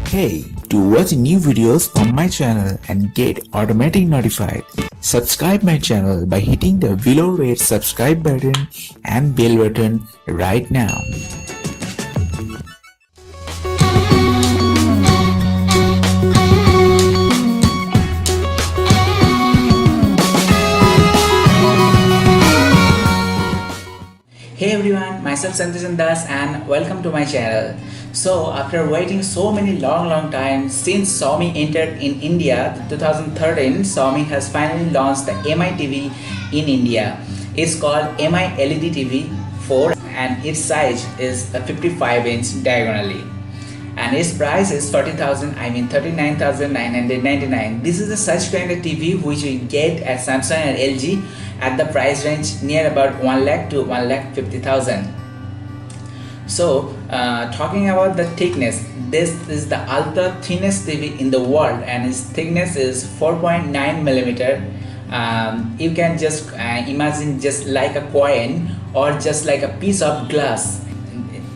Hey, to watch new videos on my channel and get automatic notified, subscribe my channel by hitting the below red subscribe button and bell button right now. Hey everyone, myself Santosh Das and welcome to my channel. So after waiting so many long time since Xiaomi entered in India 2013, Xiaomi has finally launched the MI TV in India. It's called MI LED TV 4 and its size is a 55-inch diagonally. And its price is 39,999. This is the such kind of TV which we get at Samsung and LG at the price range near about 1 lakh to 1,50,000. So talking about the thickness, this is the ultra thinnest TV in the world and its thickness is 4.9 millimeter. You can just imagine just like a coin or just like a piece of glass.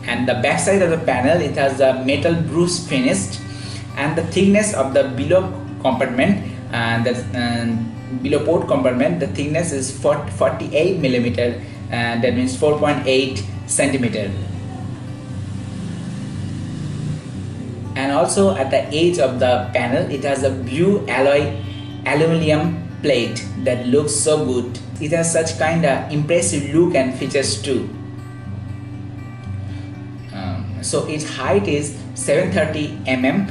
And the back side of the panel, it has a metal brush finish, and the thickness of the below compartment and the below port compartment, the thickness is 48 millimeter, and that means 4.8 centimeter. And also at the edge of the panel, it has a blue alloy aluminum plate that looks so good. It has such kind of impressive look and features too. So its height is 730 mm,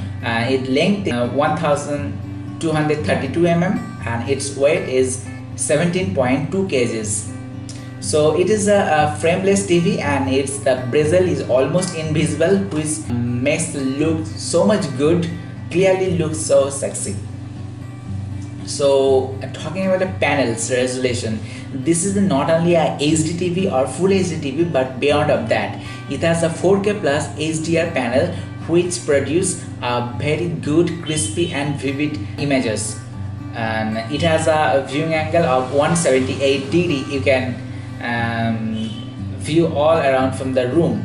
its length is 1232 mm, and its weight is 17.2 kgs. So it is a frameless TV and the bezel is almost invisible, which makes the look so much good, clearly looks so sexy. So talking about the panel's resolution, this is not only a HD TV or full HD TV, but beyond of that, it has a 4K plus HDR panel which produce a very good, crispy and vivid images. And it has a viewing angle of 178 degree. You can view all around from the room.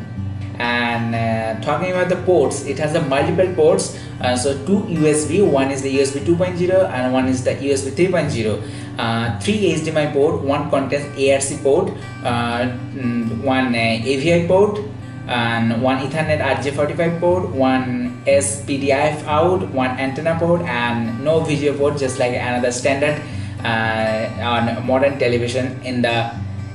And talking about the ports, it has a multiple ports, so two USB, one is the USB 2.0 and one is the USB 3.0, 3 HDMI port, one contains ARC port, one AVI port, and one Ethernet RJ45 port, one SPDIF out, one antenna port, and no video port, just like another standard on modern television in the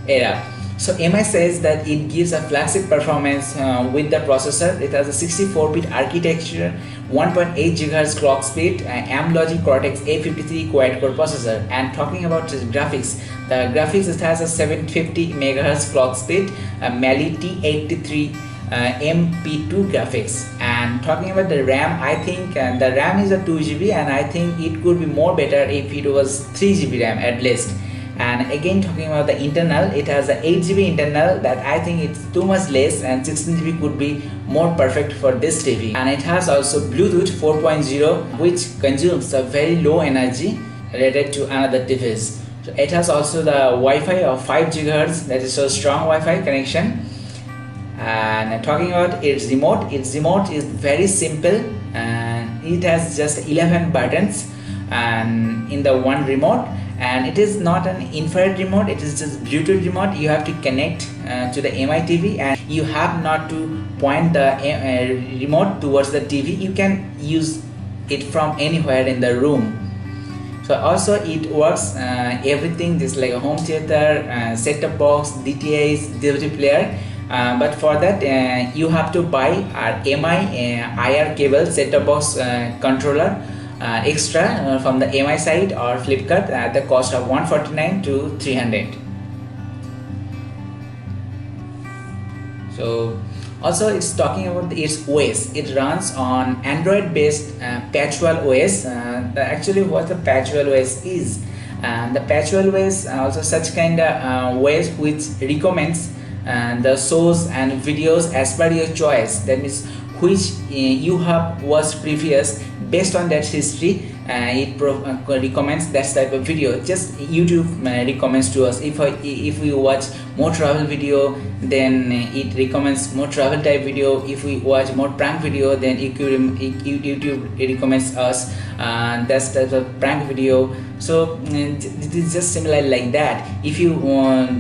era. So MI says that it gives a flagship performance with the processor. It has a 64-bit architecture, 1.8 GHz clock speed, AMD Cortex A53 quad-core processor. And talking about the graphics, it has a 750 MHz clock speed, Mali T83 MP2 graphics. And talking about the RAM, I think the RAM is a 2 GB, and I think it could be more better if it was 3 GB RAM at least. And again, talking about the internal, it has an 8 GB internal that I think it's too much less, and 16 GB could be more perfect for this TV. And it has also Bluetooth 4.0, which consumes a very low energy related to another TVs. So it has also the Wi-Fi of 5 GHz, that is a strong Wi-Fi connection. And talking about its remote is very simple, and it has just 11 buttons and in the one remote. And it is not an infrared remote, it is just Bluetooth remote. You have to connect to the MI TV, and you have not to point the remote towards the TV. You can use it from anywhere in the room. So also it works everything just like a home theater, set-top box, DTS, DVD player. But for that you have to buy our MI IR cable set-top box controller extra from the MI site or Flipkart at the cost of 149 to 300. So also it's talking about its OS. It runs on Android based Patchwell OS. Actually what the Patchwell OS is, and the Patchwell OS also such kind of OS which recommends the shows and videos as per your choice. That means which you have watched previous. Based on that history, recommends that type of video. Just YouTube recommends to us. If we watch more travel video, then it recommends more travel type video. If we watch more prank video, then YouTube recommends us that type of prank video. So it is just similar like that. If you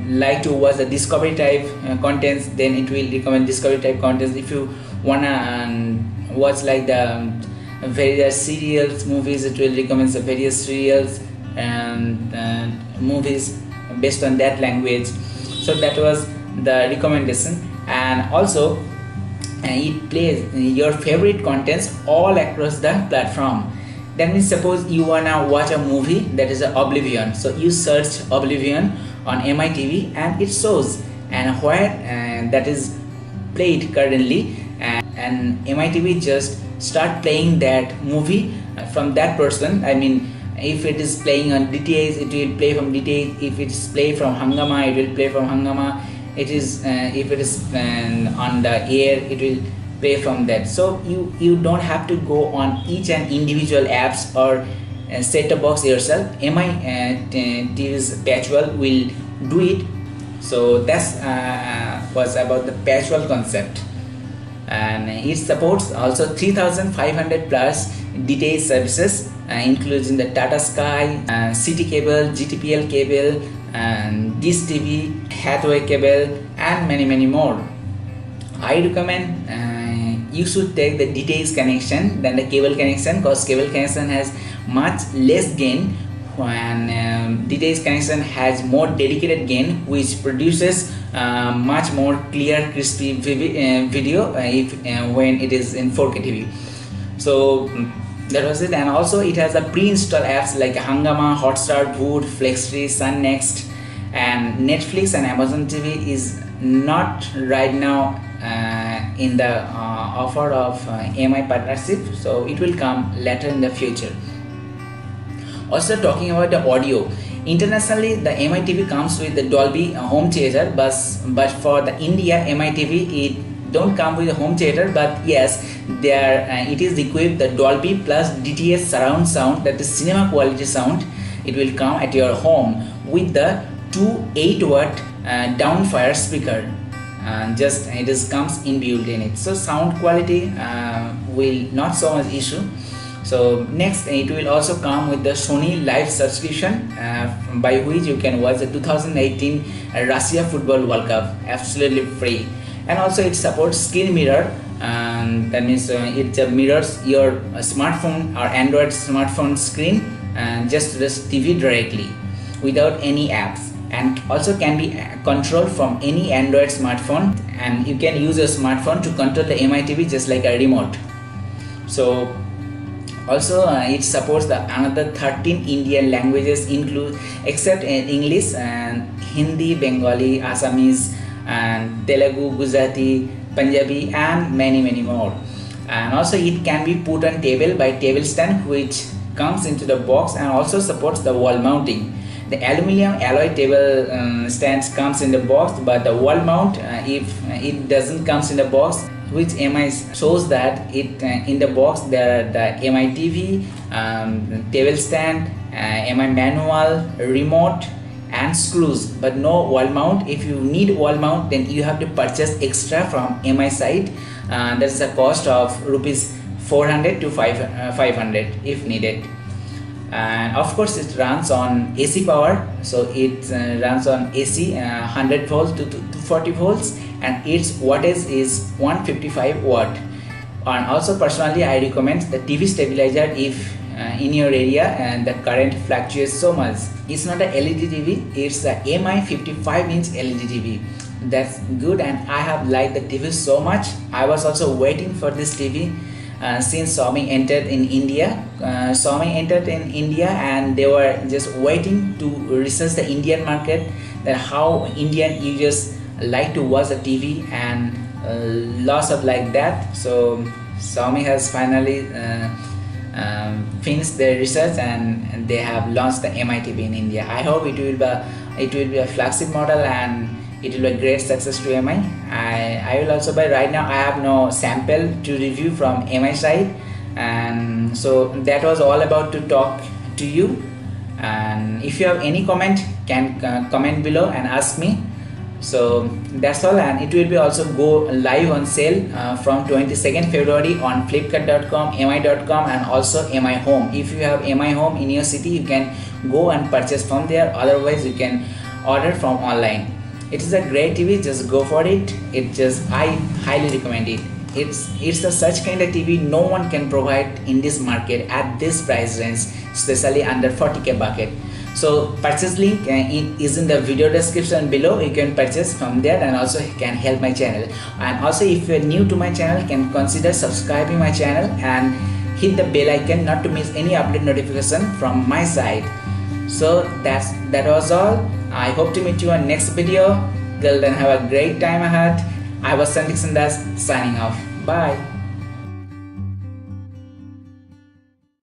like to watch the discovery type contents, then it will recommend discovery type contents. If you wanna watch like the various serials, movies, it will recommend the various serials and movies based on that language. So that was the recommendation. And also it plays your favorite contents all across the platform. That means suppose you wanna watch a movie that is Oblivion, so you search Oblivion on MITV and it shows and where that is played currently, and MITV just start playing that movie from that person. I mean, if it is playing on DTH, it will play from DTH. If it is play from Hungama, it will play from Hungama. It is if it is on the air, it will play from that. So you don't have to go on each and individual apps or set-top box yourself. TV's Patchwell will do it. So that's was about the Patchwell concept. And it supports also 3500 plus DTH services, including the Tata Sky, City cable, GTPL cable, and Dish TV, Hathway cable, and many more. I recommend you should take the DTH connection than the cable connection, because cable connection has much less gain, and DTH connection has more dedicated gain, which produces much more clear, crispy video when it is in 4K TV. So that was it. And also it has a pre-installed apps like Hungama, Hotstar, Voot, Flextree, Sun Next, and Netflix and Amazon TV is not right now in the offer of AMI partnership, so it will come later in the future. Also talking about the audio, internationally the MI TV comes with the Dolby home theater, but for the India MI TV it don't come with a home theater, but yes, there it is equipped the Dolby plus DTS surround sound, that is cinema quality sound. It will come at your home with the 2 8-watt downfire speaker, and just it is comes inbuilt in it, so sound quality will not so much issue. So next, it will also come with the Sony Live subscription, by which you can watch the 2018 Russia Football World Cup absolutely free. And also it supports screen mirror, and that means it mirrors your smartphone or Android smartphone screen just to the TV directly without any apps, and also can be controlled from any Android smartphone, and you can use your smartphone to control the MI TV just like a remote. So also it supports the another 13 Indian languages include except English, and Hindi, Bengali, Assamese, and Telugu, Gujarati, Punjabi, and many more. And also it can be put on table by table stand, which comes into the box, and also supports the wall mounting. The aluminum alloy table stands comes in the box, but the wall mount if it doesn't comes in the box, which MI shows that it in the box there are the MI TV, table stand, MI manual, remote, and screws, but no wall mount. If you need wall mount, then you have to purchase extra from MI side. That's a cost of rupees 400 to 500 if needed. And of course it runs on AC power, so it runs on AC 100 volts to 240 volts, and its wattage is 155 watt. And also personally I recommend the TV stabilizer if in your area and the current fluctuates so much. It's not a LED TV, it's a MI 55-inch LED TV. That's good, and I have liked the TV so much. I was also waiting for this TV since Xiaomi entered in India. And they were just waiting to research the Indian market, that how Indian users like to watch the TV and lots of like that. So Xiaomi has finally finished their research, and they have launched the MI TV in India. I hope it will be a flagship model, and it will be a great success to MI. I will also buy. Right now I have no sample to review from MI side, And so that was all about to talk to you. And if you have any comment, can comment below and ask me. So that's all, and it will be also go live on sale from 22nd February on flipkart.com, mi.com, and also mi home. If you have mi home in your city, you can go and purchase from there. Otherwise you can order from online. It is a great TV, just go for it. I highly recommend it. It's a such kind of TV no one can provide in this market at this price range, especially under 40k bucket. So purchase link is in the video description below. You can purchase from there and also can help my channel. And also if you are new to my channel, can consider subscribing my channel and hit the bell icon not to miss any update notification from my side. So that was all. I hope to meet you on next video. Till then, have a great time ahead. I was Sandik Sandas signing off. Bye.